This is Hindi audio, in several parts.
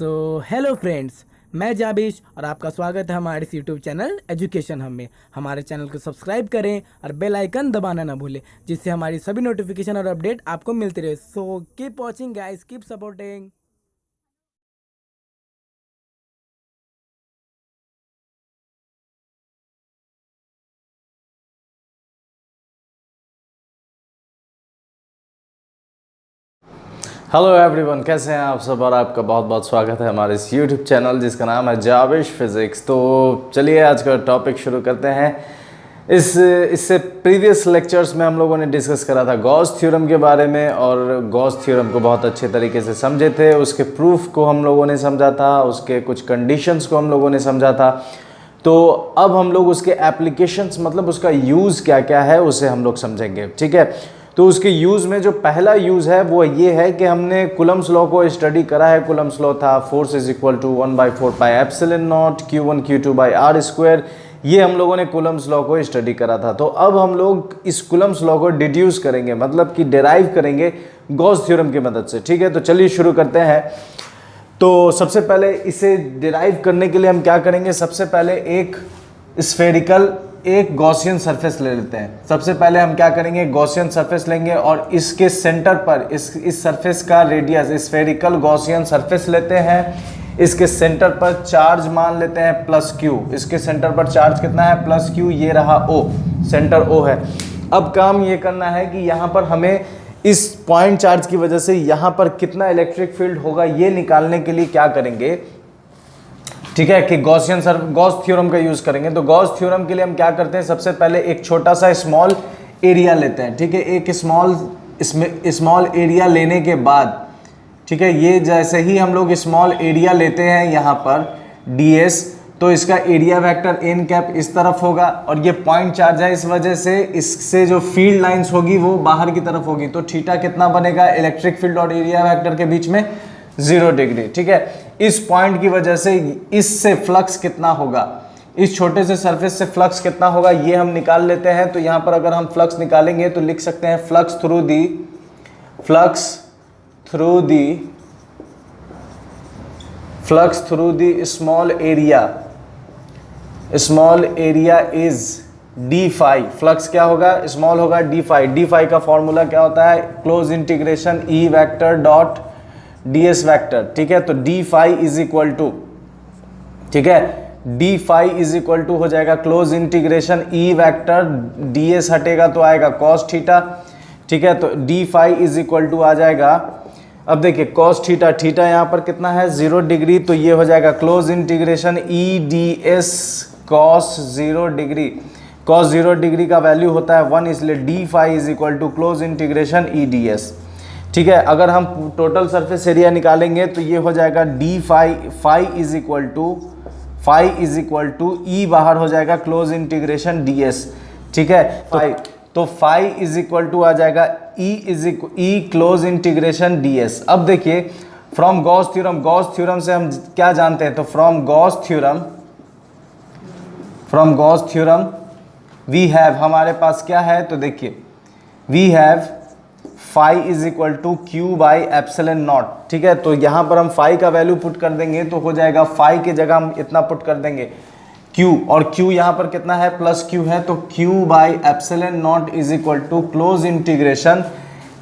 हेलो फ्रेंड्स, मैं जाबिश और आपका स्वागत है हमारे इस यूट्यूब चैनल एजुकेशन हम में। हमारे चैनल को सब्सक्राइब करें और बेल आइकन दबाना ना भूलें, जिससे हमारी सभी नोटिफिकेशन और अपडेट आपको मिलती रहे। So keep watching guys, keep supporting. Hello everyone, कैसे हैं आप सब। और आपका बहुत बहुत स्वागत है हमारे इस यूट्यूब चैनल जिसका नाम है जाबिश फिज़िक्स। तो चलिए आज का टॉपिक शुरू करते हैं। इससे प्रीवियस लेक्चर्स में हम लोगों ने डिस्कस करा था गॉस थ्योरम के बारे में, और गॉस थ्योरम को बहुत अच्छे तरीके से समझे थे। उसके प्रूफ को हम लोगों ने समझा था, उसके कुछ कंडीशंस को हम लोगों ने समझा था। तो अब हम लोग उसके एप्लीकेशंस, मतलब उसका यूज़ क्या क्या है, उसे हम लोग समझेंगे। ठीक है, तो उसके यूज़ में जो पहला यूज़ है वो ये है कि हमने कूलम्ब्स लॉ को स्टडी करा है। कूलम्ब्स लॉ था force is equal to 1/4 pi epsilon nought Q1 Q2 by r square. ये हम लोगों ने कूलम्ब्स लॉ को स्टडी करा था। तो अब हम लोग इस कूलम्ब्स लॉ को डिड्यूस करेंगे, मतलब कि डिराइव करेंगे गॉस थ्योरम की मदद से। ठीक है, तो चलिए शुरू करते हैं। तो सबसे पहले इसे डिराइव करने के लिए हम क्या करेंगे, सबसे पहले एक स्फेरिकल एक गॉसियन सरफेस ले लेते हैं। सबसे पहले हम क्या करेंगे, गॉसियन सरफेस लेंगे और इसके सेंटर पर इस सरफेस का रेडियस, स्फेरिकल गॉसियन सरफेस लेते हैं। इसके सेंटर पर चार्ज मान लेते हैं +Q। इसके सेंटर पर चार्ज कितना है, +Q। ये रहा O, सेंटर O है। अब काम ये करना है कि यहाँ पर हमें इस पॉइंट चार्ज की वजह से यहाँ पर कितना इलेक्ट्रिक फील्ड होगा, ये निकालने के लिए क्या करेंगे, ठीक है, कि गॉस थ्योरम का यूज करेंगे। तो गॉस थ्योरम के लिए हम क्या करते हैं, सबसे पहले एक छोटा सा स्मॉल एरिया लेते हैं। ठीक है, एक स्मॉल एरिया लेने के बाद, ठीक है, ये जैसे ही हम लोग स्मॉल एरिया लेते हैं यहाँ पर ds, तो इसका एरिया वेक्टर n कैप इस तरफ होगा, और ये पॉइंट चार्ज है, इस वजह से इससे जो फील्ड लाइंस होगी वो बाहर की तरफ होगी। तो थीटा कितना बनेगा, इलेक्ट्रिक फील्ड और एरिया वेक्टर के बीच में 0 डिग्री। ठीक है, इस पॉइंट की वजह से इससे फ्लक्स कितना होगा, इस छोटे से सरफेस से फ्लक्स कितना होगा, ये हम निकाल लेते हैं। तो यहाँ पर अगर हम फ्लक्स निकालेंगे तो लिख सकते हैं flux through the small area is d phi. Flux क्या होगा, स्मॉल होगा, डी फाई का फॉर्मूला क्या होता है, close integration E vector dot ds vector. ठीक है, तो D phi is equal to, ठीक है, D phi is equal to हो जाएगा close integration E vector, ds हटेगा तो आएगा cos थीटा। ठीक है, तो D phi is equal to आ जाएगा, अब देखिए cos थीटा यहाँ पर कितना है 0 डिग्री, तो ये हो जाएगा close integration E ds cos 0 degree. cos 0 degree का वैल्यू होता है 1, इसलिए d phi is equal to close integration E ds। ठीक है, अगर हम टोटल सरफेस एरिया निकालेंगे तो ये हो जाएगा D phi is equal to E, बाहर हो जाएगा क्लोज इंटीग्रेशन ds। ठीक है, तो फाई इज इक्वल टू आ जाएगा ई क्लोज इंटीग्रेशन ds। अब देखिए फ्रॉम गॉस थ्योरम से हम क्या जानते हैं, तो from Gauss theorem we have, हमारे पास क्या है, तो देखिए we have phi is equal to Q by epsilon nought. ठीक है, तो यहाँ पर हम फाई का वैल्यू पुट कर देंगे तो हो जाएगा, फाई की जगह हम इतना पुट कर देंगे Q, और Q यहाँ पर कितना है, +Q है, तो Q by epsilon not is equal to close integration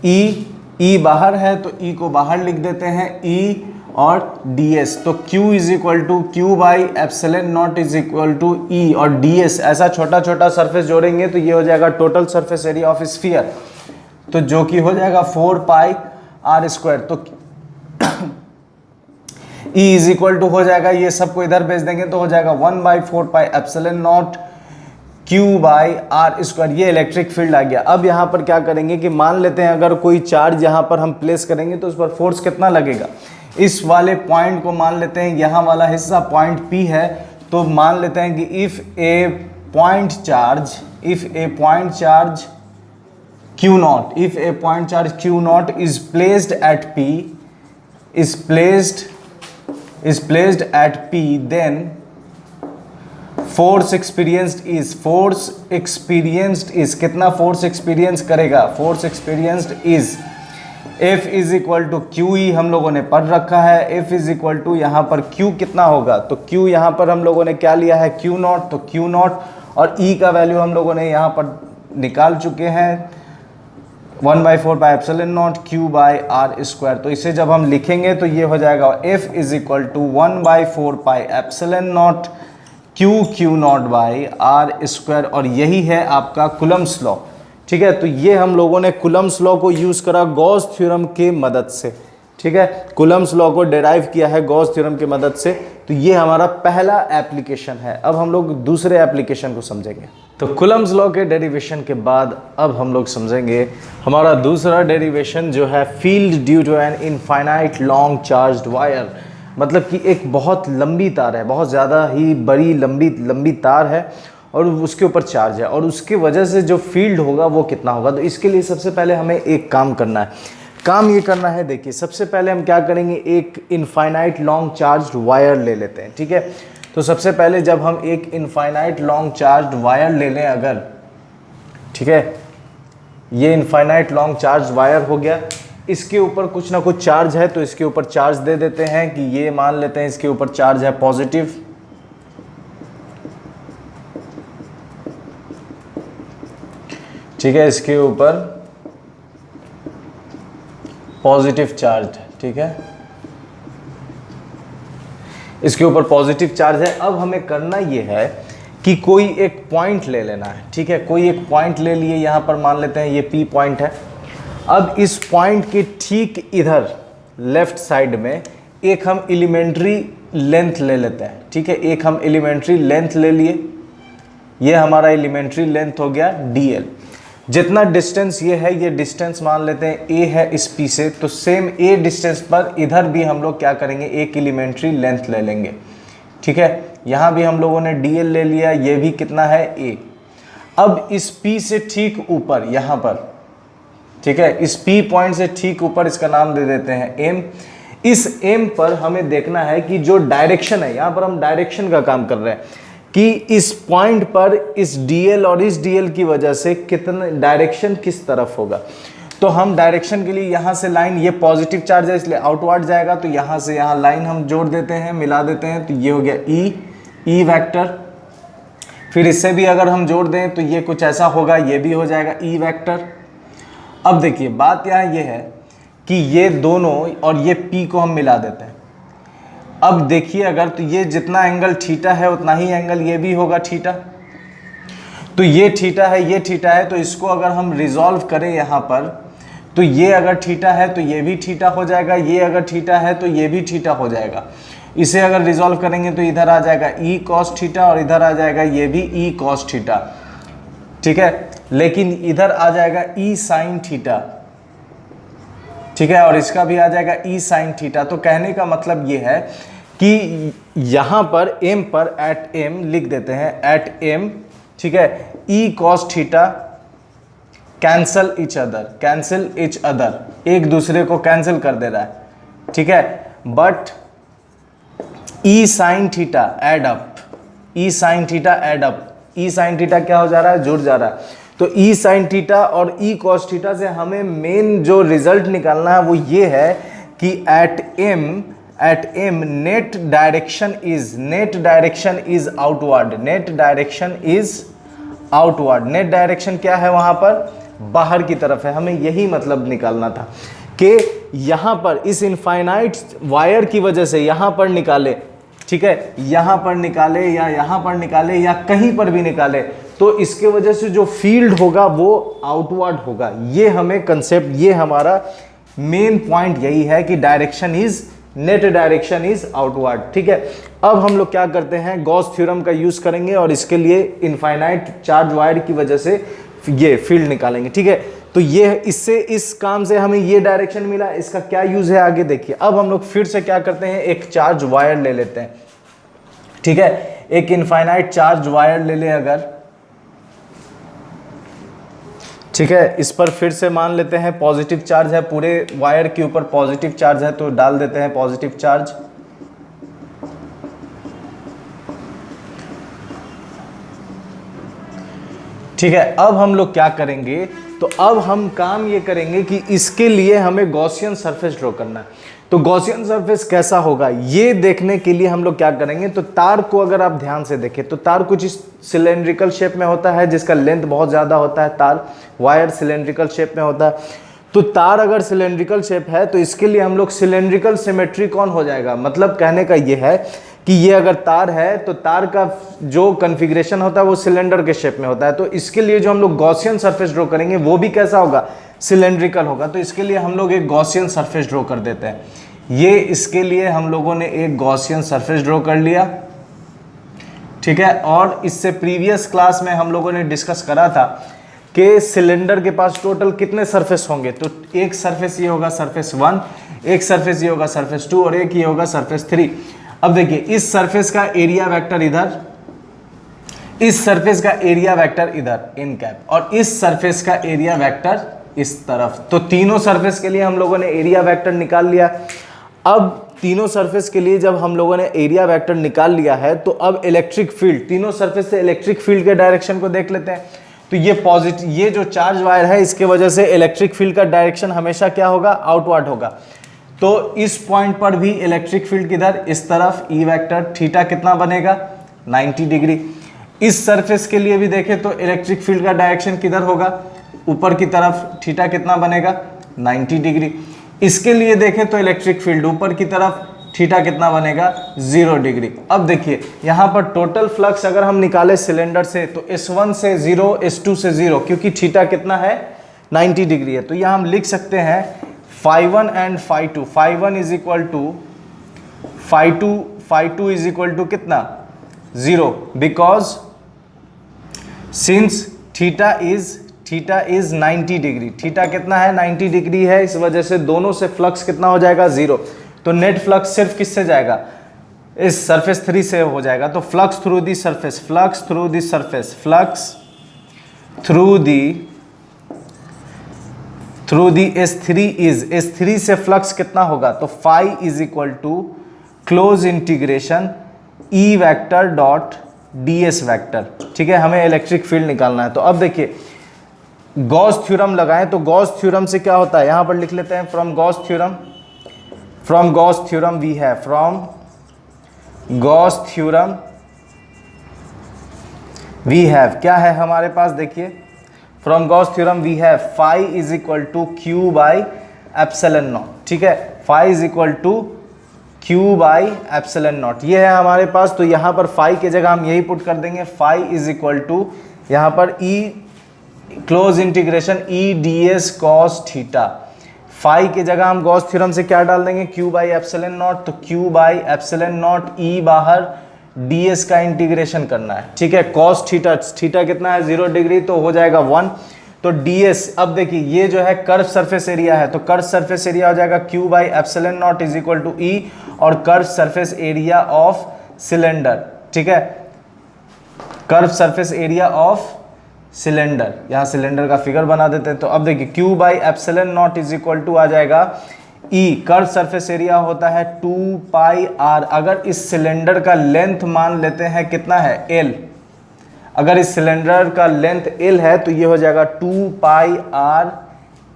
E बाहर है तो E को बाहर लिख देते हैं, E और ds। तो Q is equal to Q by epsilon not is equal to E और ds। ऐसा छोटा छोटा सरफेस जोड़ेंगे तो ये हो जाएगा total surface area of sphere, तो जो कि हो जाएगा 4 पाई आर स्क्वायर। तो E इज इक्वल टू हो जाएगा, ये सबको इधर भेज देंगे तो हो जाएगा 1/4 pi epsilon nought Q by r square. ये इलेक्ट्रिक फील्ड आ गया। अब यहाँ पर क्या करेंगे कि मान लेते हैं अगर कोई चार्ज यहाँ पर हम प्लेस करेंगे तो उस पर फोर्स कितना लगेगा, इस वाले पॉइंट को मान लेते हैं, यहाँ वाला हिस्सा पॉइंट P है, तो मान लेते हैं कि if A point charge Q naught, if a point charge Q naught is placed at P, then force experienced is कितना फोर्स एक्सपीरियंस करेगा, force experienced is F is equal to Q E हम लोगों ने पढ़ रखा है। F इज इक्वल टू यहाँ पर Q कितना होगा, तो Q यहाँ पर हम लोगों ने क्या लिया है, Q नॉट, तो Q नॉट और E का वैल्यू हम लोगों ने यहाँ पर निकाल चुके हैं 1/4 pi epsilon nought Q by r square. तो इसे जब हम लिखेंगे तो ये हो जाएगा F is equal to 1/4 pi epsilon nought Q nought by r square, और यही है आपका कूलम्ब्स लॉ। ठीक है, तो ये हम लोगों ने कूलम्ब्स लॉ को यूज़ करा गॉस थ्योरम के मदद से। ठीक है, कूलम्ब्स लॉ को डेराइव किया है गॉस थ्योरम की मदद से। तो ये हमारा पहला एप्लीकेशन है। अब हम लोग दूसरे एप्लीकेशन को समझेंगे। तो कूलम्ब्स लॉ के डेरिवेशन के बाद अब हम लोग समझेंगे हमारा दूसरा डेरिवेशन जो है field due to an infinite long charged wire. मतलब कि एक बहुत लंबी तार है, बहुत ज़्यादा ही बड़ी लंबी तार है और उसके ऊपर चार्ज है, और उसकी वजह से जो फील्ड होगा वो कितना होगा। तो इसके लिए सबसे पहले हमें एक काम करना है। काम ये करना है, देखिए सबसे पहले हम क्या करेंगे, एक इनफाइनाइट लॉन्ग चार्ज्ड वायर ले लेते हैं। ठीक है, तो सबसे पहले जब हम एक इनफाइनाइट लॉन्ग चार्ज्ड वायर ले लें अगर, ठीक है, ये इनफाइनाइट लॉन्ग चार्ज वायर हो गया, इसके ऊपर कुछ ना कुछ चार्ज है तो इसके ऊपर चार्ज दे देते हैं कि ये मान लेते हैं इसके ऊपर चार्ज है पॉजिटिव। ठीक है, इसके ऊपर पॉजिटिव चार्ज है। ठीक है, इसके ऊपर पॉजिटिव चार्ज है। अब हमें करना ये है कि कोई एक पॉइंट ले लेना है। ठीक है, कोई एक पॉइंट ले लिए, यहां पर मान लेते हैं ये P पॉइंट है। अब इस पॉइंट के ठीक इधर लेफ्ट साइड में एक हम एलिमेंट्री लेंथ ले लेते हैं। ठीक है, एक हम एलिमेंट्री लेंथ ले लिए, ये हमारा एलिमेंट्री लेंथ हो गया dl। जितना डिस्टेंस ये है, ये डिस्टेंस मान लेते हैं a है इस P से, तो सेम a डिस्टेंस पर इधर भी हम लोग क्या करेंगे, एक एलिमेंट्री लेंथ ले लेंगे। ठीक है, यहाँ भी हम लोगों ने dl ले लिया, ये भी कितना है a। अब इस P से ठीक ऊपर यहाँ पर, ठीक है, इस P पॉइंट से ठीक ऊपर इसका नाम दे देते हैं m। इस m पर हमें देखना है कि जो डायरेक्शन है, यहाँ पर हम डायरेक्शन का काम कर रहे हैं कि इस पॉइंट पर इस dl और इस dl की वजह से कितना डायरेक्शन किस तरफ होगा। तो हम डायरेक्शन के लिए यहाँ से लाइन, ये पॉजिटिव चार्ज है इसलिए आउटवर्ड जाएगा, तो यहाँ से यहाँ लाइन हम जोड़ देते हैं, मिला देते हैं, तो ये हो गया ई वेक्टर। फिर इससे भी अगर हम जोड़ दें तो ये कुछ ऐसा होगा, ये भी हो जाएगा ई वेक्टर। अब देखिए बात यहाँ ये है कि ये दोनों और ये P को हम मिला देते हैं। अब देखिए अगर, तो ये जितना एंगल थीटा है उतना ही एंगल ये भी होगा थीटा। तो ये थीटा है, ये थीटा है, तो इसको अगर हम रिजॉल्व करें यहाँ पर, तो ये अगर थीटा है तो ये भी थीटा हो जाएगा, ये अगर थीटा है तो ये भी थीटा हो जाएगा। इसे अगर रिजॉल्व करेंगे तो इधर आ जाएगा ई कॉस थीटा और इधर आ जाएगा ये भी ई कॉस थीटा। ठीक है, लेकिन इधर आ जाएगा ई साइन थीटा। ठीक है, और इसका भी आ जाएगा ई साइन थीटा। तो कहने का मतलब ये है कि यहाँ पर m पर एट m लिख देते हैं, एट m। ठीक है, E cos theta cancel each other, एक दूसरे को कैंसिल कर दे रहा है। ठीक है, but E sine theta add up, E sine theta add up, E sine theta क्या हो जा रहा है, जुड़ जा रहा है। तो ई साइन थीटा और ई कॉस थीटा से हमें मेन जो रिजल्ट निकालना है वो ये है कि at m net direction is outward, net direction क्या है, वहां पर बाहर की तरफ है। हमें यही मतलब निकालना था कि यहां पर इस इनफाइनाइट वायर की वजह से यहां पर निकाले, ठीक है, यहां पर निकाले या यहां पर निकाले या कहीं पर भी निकाले, तो इसके वजह से जो फील्ड होगा वो आउटवर्ड होगा। ये हमें कंसेप्ट, ये हमारा मेन पॉइंट यही है कि नेट डायरेक्शन इज आउटवर्ड। ठीक है, अब हम लोग क्या करते हैं, गॉस थ्योरम का यूज करेंगे और इसके लिए इनफाइनाइट चार्ज वायर की वजह से ये फील्ड निकालेंगे। ठीक है, तो ये इससे, इस काम से हमें ये डायरेक्शन मिला, इसका क्या यूज है आगे देखिए। अब हम लोग फिर से क्या करते हैं, एक चार्ज वायर ले लेते हैं। ठीक है, एक इनफाइनाइट चार्ज वायर ले ले अगर, ठीक है, इस पर फिर से मान लेते हैं पॉजिटिव चार्ज है, पूरे वायर के ऊपर पॉजिटिव चार्ज है, तो डाल देते हैं पॉजिटिव चार्ज। ठीक है, अब हम लोग क्या करेंगे तो अब हम काम ये करेंगे कि इसके लिए हमें गॉसियन सरफेस ड्रॉ करना है। तो गॉसियन सरफेस कैसा होगा ये देखने के लिए हम लोग क्या करेंगे, तो तार को अगर आप ध्यान से देखें तो तार कुछ इस सिलेंड्रिकल शेप में होता है जिसका लेंथ बहुत ज़्यादा होता है। तार वायर सिलेंड्रिकल शेप में होता है। तो तार अगर सिलेंड्रिकल शेप है तो इसके लिए हम लोग सिलेंड्रिकल सिमेट्री कौन हो जाएगा, मतलब कहने का ये है कि ये अगर तार है तो तार का जो कॉन्फ़िगरेशन होता है वो सिलेंडर के शेप में होता है। तो इसके लिए जो हम लोग गॉसियन सरफेस ड्रॉ करेंगे वो भी कैसा होगा, सिलेंड्रिकल होगा। तो इसके लिए हम लोग एक गॉसियन सरफेस ड्रॉ कर देते हैं। ये इसके लिए हम लोगों ने एक गॉसियन सरफेस ड्रॉ कर लिया, ठीक है। और इससे प्रीवियस क्लास में हम लोगों ने डिस्कस करा था कि सिलेंडर के पास टोटल कितने सरफेस होंगे। तो एक सरफेस ये होगा सरफेस 1, एक सरफेस ये होगा सरफेस 2 और एक ये होगा सरफेस 3। अब देखिए इस सरफेस का एरिया वेक्टर इधर, इस सरफेस का एरिया वेक्टर इधर इन कैप, और इस सरफेस का एरिया वेक्टर इस तरफ। तो तीनों सरफेस के लिए हम लोगों ने एरिया वेक्टर निकाल लिया। अब तीनों सरफेस के लिए जब हम लोगों ने एरिया वेक्टर निकाल लिया है तो अब इलेक्ट्रिक फील्ड, तीनों सरफेस से इलेक्ट्रिक फील्ड के डायरेक्शन को देख लेते हैं। तो ये पॉजिटिव, ये जो चार्ज वायर है इसके वजह से इलेक्ट्रिक फील्ड का डायरेक्शन हमेशा क्या होगा, आउटवर्ड होगा। तो इस पॉइंट पर भी इलेक्ट्रिक फील्ड किधर, इस तरफ, ई वेक्टर थीटा कितना बनेगा, 90 डिग्री। इस सरफेस के लिए भी देखें तो इलेक्ट्रिक फील्ड का डायरेक्शन किधर होगा, ऊपर की तरफ, थीटा कितना बनेगा, 90 डिग्री। इसके लिए देखें तो इलेक्ट्रिक फील्ड ऊपर की तरफ, थीटा कितना बनेगा, 0 डिग्री। अब देखिए यहाँ पर टोटल फ्लक्स अगर हम निकाले सिलेंडर से तो S1 से 0, S2 से 0, क्योंकि थीटा कितना है, 90 डिग्री है। तो यहाँ हम लिख सकते हैं φ1 and φ2। φ1 is equal to φ2 is equal to कितना, 0, because since theta is 90 degree. Theta कितना है, 90 डिग्री है, इस वजह से दोनों से फ्लक्स कितना हो जाएगा, 0। तो नेट फ्लक्स सिर्फ किससे जाएगा, इस सरफेस 3 से हो जाएगा। तो flux through the surface, flux through the surface, flux through the S3 से फ्लक्स कितना होगा, तो phi is equal to close integration E vector dot ds vector, ठीक है। हमें इलेक्ट्रिक फील्ड निकालना है। तो अब देखिए गॉस थ्योरम लगाएं तो गॉस थ्योरम से क्या होता है, यहां पर लिख लेते हैं from Gauss theorem we have, from Gauss theorem we have, क्या है हमारे पास, देखिए from Gauss theorem we have phi is equal to Q by epsilon nought, ठीक है। Phi is equal to Q by epsilon nought, ये है हमारे पास। तो यहाँ पर फाई की जगह हम यही पुट कर देंगे, फाई इज इक्वल टू यहाँ पर E close integration E ds cos theta. Phi की जगह हम गॉस थ्योरम से क्या डाल देंगे, Q बाई एप्सिलॉन नॉट। तो Q by epsilon not E बाहर, ds का इंटीग्रेशन करना है, ठीक है। cos थीटा कितना है, 0 डिग्री, तो हो जाएगा 1। तो ds, अब देखिए ये जो है कर्व सरफेस एरिया है, तो कर्व सरफेस एरिया हो जाएगा Q by epsilon not is equal to E, और curve surface area of cylinder, ठीक है, curve surface area of cylinder. यहाँ सिलेंडर का फिगर बना देते हैं। तो अब देखिए Q by epsilon not is equal to आ जाएगा E, कर्व सरफेस एरिया होता है 2 पाई r। अगर इस सिलेंडर का लेंथ मान लेते हैं कितना है, L, अगर इस सिलेंडर का लेंथ L है तो ये हो जाएगा 2 पाई r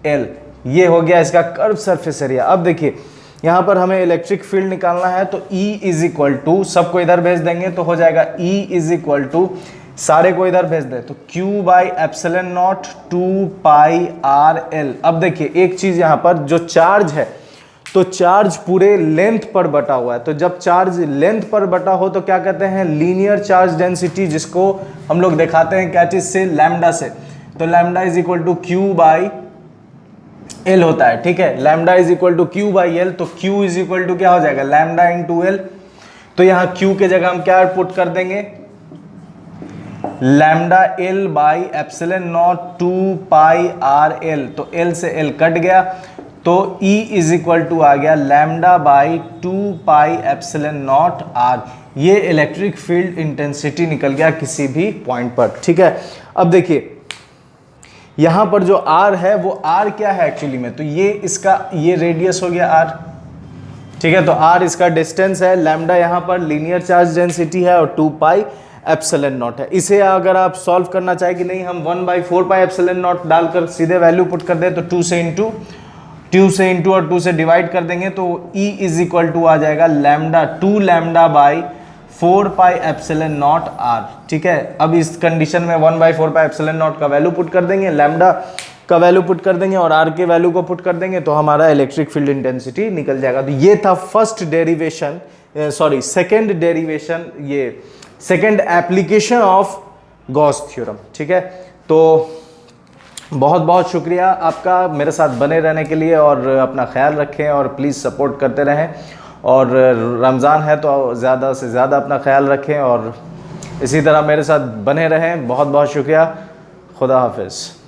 L, ये हो गया इसका कर्व सरफेस एरिया। अब देखिए यहाँ पर हमें इलेक्ट्रिक फील्ड निकालना है, तो E इज इक्वल टू, सबको इधर भेज देंगे तो हो जाएगा E इज इक्वल टू, सारे को इधर भेज दे तो Q by epsilon not 2 pi r L। अब देखिए एक चीज यहाँ पर, जो चार्ज है तो चार्ज पूरे लेंथ पर बटा हुआ है। तो जब चार्ज लेंथ पर बटा हो तो क्या कहते हैं, लीनियर चार्ज डेंसिटी, जिसको हम लोग दिखाते हैं क्या चीज से, लैम्डा से। तो lambda is equal to Q by L होता है, ठीक है। Lambda is equal to Q by L, तो Q इज इक्वल टू क्या हो जाएगा, लैम्डा इंटू L। तो यहाँ Q के जगह हम क्या पुट कर देंगे, lambda L by epsilon not 2 pi r L। तो L से L कट गया, तो E इज इक्वल टू आ गया lambda by 2 pi epsilon not r। ये इलेक्ट्रिक फील्ड इंटेंसिटी निकल गया किसी भी पॉइंट पर, ठीक है। अब देखिए यहाँ पर जो r है वो r क्या है एक्चुअली में, तो ये इसका, ये रेडियस हो गया r, ठीक है। तो r इसका डिस्टेंस है, लैम्डा यहाँ पर लीनियर चार्ज डेंसिटी है, और 2 पाई एप्सिलॉन नॉट है। इसे अगर आप सॉल्व करना चाहें कि नहीं हम 1/4 पाई एप्सिलॉन नॉट डालकर सीधे वैल्यू पुट कर दें, तो 2 से इंटू और 2 से डिवाइड कर देंगे तो E इज इक्वल टू आ जाएगा lambda 2 lambda by 4 pi epsilon not R। ठीक है, अब इस कंडीशन में 1/4 पाई एप्सिलॉन नॉट का वैल्यू पुट कर देंगे, लैम्डा का वैल्यू पुट कर देंगे और R के वैल्यू को पुट कर देंगे तो हमारा इलेक्ट्रिक फील्ड इंटेंसिटी निकल जाएगा। तो ये था second application of Gauss theorem. ठीक है, तो बहुत बहुत शुक्रिया आपका मेरे साथ बने रहने के लिए, और अपना ख्याल रखें और प्लीज़ सपोर्ट करते रहें। और रमज़ान है तो ज़्यादा से ज़्यादा अपना ख्याल रखें और इसी तरह मेरे साथ बने रहें। बहुत बहुत शुक्रिया, खुदा हाफिज़।